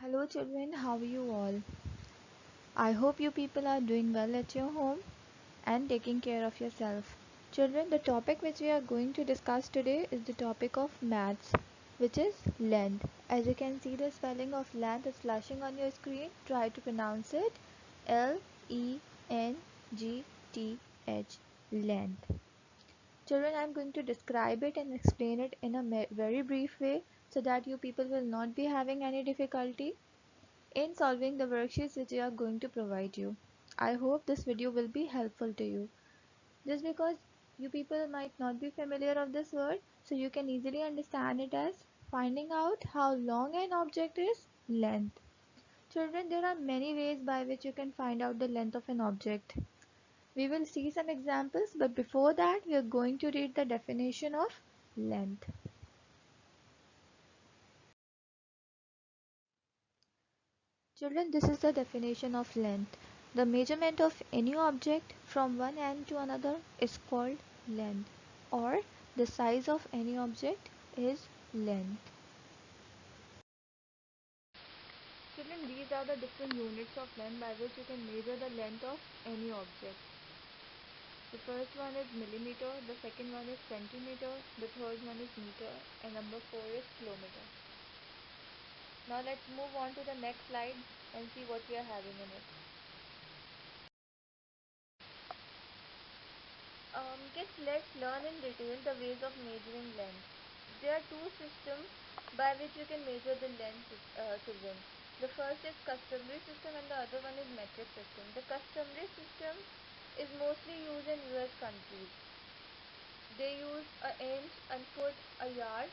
Hello children, how are you all? I hope you people are doing well at your home and taking care of yourself. Children, the topic which we are going to discuss today is the topic of maths, which is length. As you can see, the spelling of length is flashing on your screen. Try to pronounce it Length, length. Children, I am going to describe it and explain it in a very brief way so that you people will not be having any difficulty in solving the worksheets which we are going to provide you. I hope this video will be helpful to you. Just because you people might not be familiar of this word, so you can easily understand it as finding out how long an object is length. Children, there are many ways by which you can find out the length of an object. We will see some examples, but before that we are going to read the definition of length. Children, this is the definition of length. The measurement of any object from one end to another is called length, or the size of any object is length. Children, these are the different units of length by which you can measure the length of any object. The first one is millimeter, the second one is centimeter, the third one is meter, and number 4 is kilometer. Now let's move on to the next slide and see what we are having in it. Kids, let's learn in detail the ways of measuring length. There are two systems by which you can measure the length, children. The first is customary system and the other one is metric system. The customary system is mostly used in US countries. They use an inch, a foot, a yard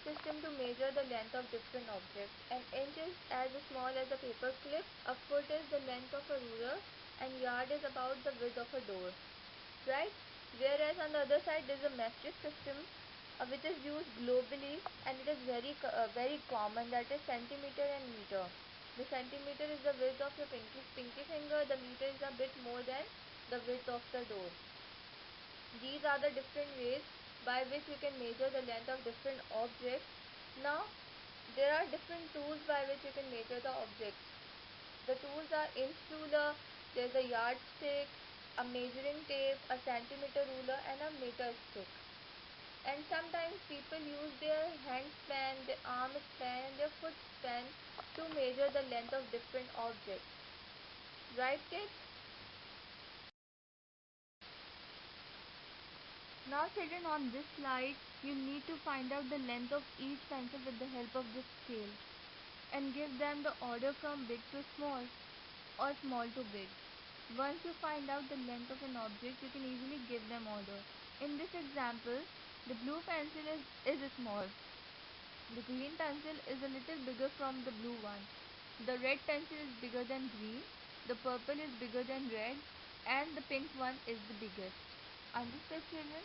system to measure the length of different objects. An inch is as small as a paper clip, a foot is the length of a ruler, and yard is about the width of a door. Right? Whereas on the other side there is a metric system which is used globally, and it is very common, that is centimeter and meter. The centimeter is the width of your pinky finger, the meter is a bit more than the width of the door. These are the different ways by which you can measure the length of different objects. Now there are different tools by which you can measure the objects. The tools are inch ruler, there is a yardstick, a measuring tape, a centimeter ruler, and a meter stick. And sometimes people use their hand span, their arm span, and their foot span to measure the length of different objects. Right, kids? Now children, on this slide you need to find out the length of each pencil with the help of this scale and give them the order from big to small or small to big. Once you find out the length of an object, you can easily give them order. In this example, the blue pencil is small. The green pencil is a little bigger from the blue one. The red pencil is bigger than green. The purple is bigger than red. And the pink one is the biggest. Understood, children?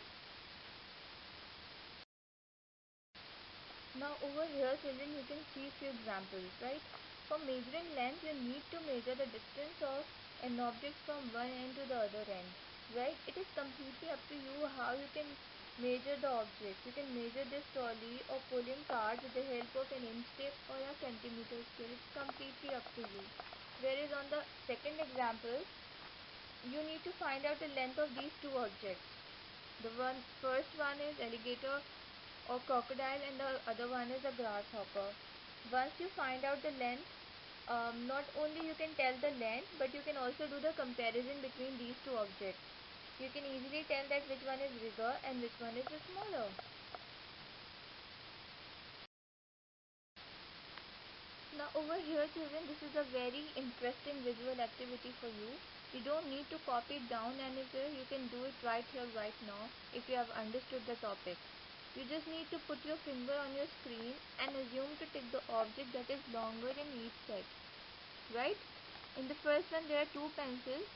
Now over here, children, you can see few examples, right? For measuring length, you need to measure the distance of an object from one end to the other end, right? It is completely up to you how you can measure the object. You can measure this trolley or pulling cart with the help of an inch tape or a centimeter scale. It's completely up to you. Whereas on the second example, you need to find out the length of these two objects. The first one is alligator or crocodile, and the other one is a grasshopper. Once you find out the length, not only you can tell the length, but you can also do the comparison between these two objects. You can easily tell that which one is bigger and which one is smaller. Now over here, children, this is a very interesting visual activity for you. You don't need to copy it down anywhere. You can do it right here, right now, if you have understood the topic. You just need to put your finger on your screen and assume to take the object that is longer in each set. Right? In the first one there are two pencils.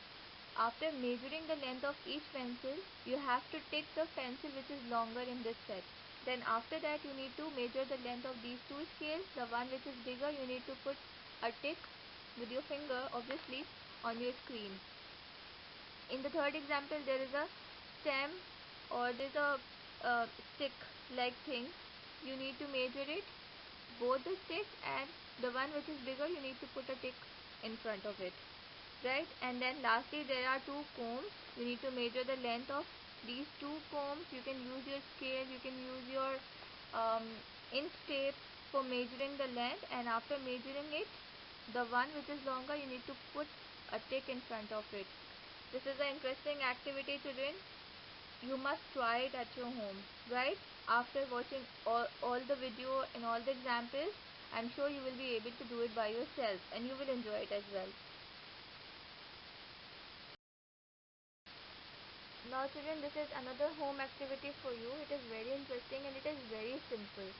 After measuring the length of each pencil, you have to take the pencil which is longer in this set. Then after that you need to measure the length of these two scales. The one which is bigger, you need to put a tick with your finger, obviously, on your screen. In the third example, there is a stem or there is a stick like thing. You need to measure it, both the stick and The one which is bigger, you need to put a tick in front of it, right? And then lastly, there are two combs. You need to measure the length of these two combs. You can use your scale, you can use your inch tape for measuring the length, and after measuring it, the one which is longer, you need to put a tick in front of it. This is an interesting activity, children. You must try it at your home, right? After watching all the video and all the examples, I'm sure you will be able to do it by yourself and you will enjoy it as well. Now children, this is another home activity for you. It is very interesting and it is very simple.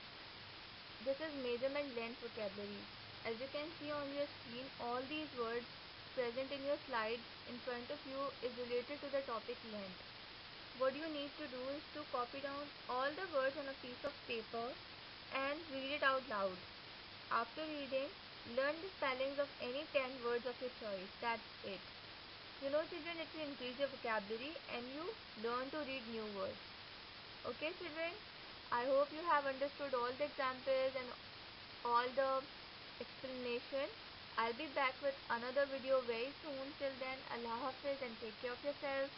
This is measurement length vocabulary. As you can see on your screen, all these words present in your slide in front of you is related to the topic length. What you need to do is to copy down all the words on a piece of paper and read it out loud. After reading, learn the spellings of any 10 words of your choice. That's it. You know children, it will increase your vocabulary and you learn to read new words. Okay children, I hope you have understood all the examples and all the explanation. I'll be back with another video very soon. Till then, Allah Hafiz and take care of yourself.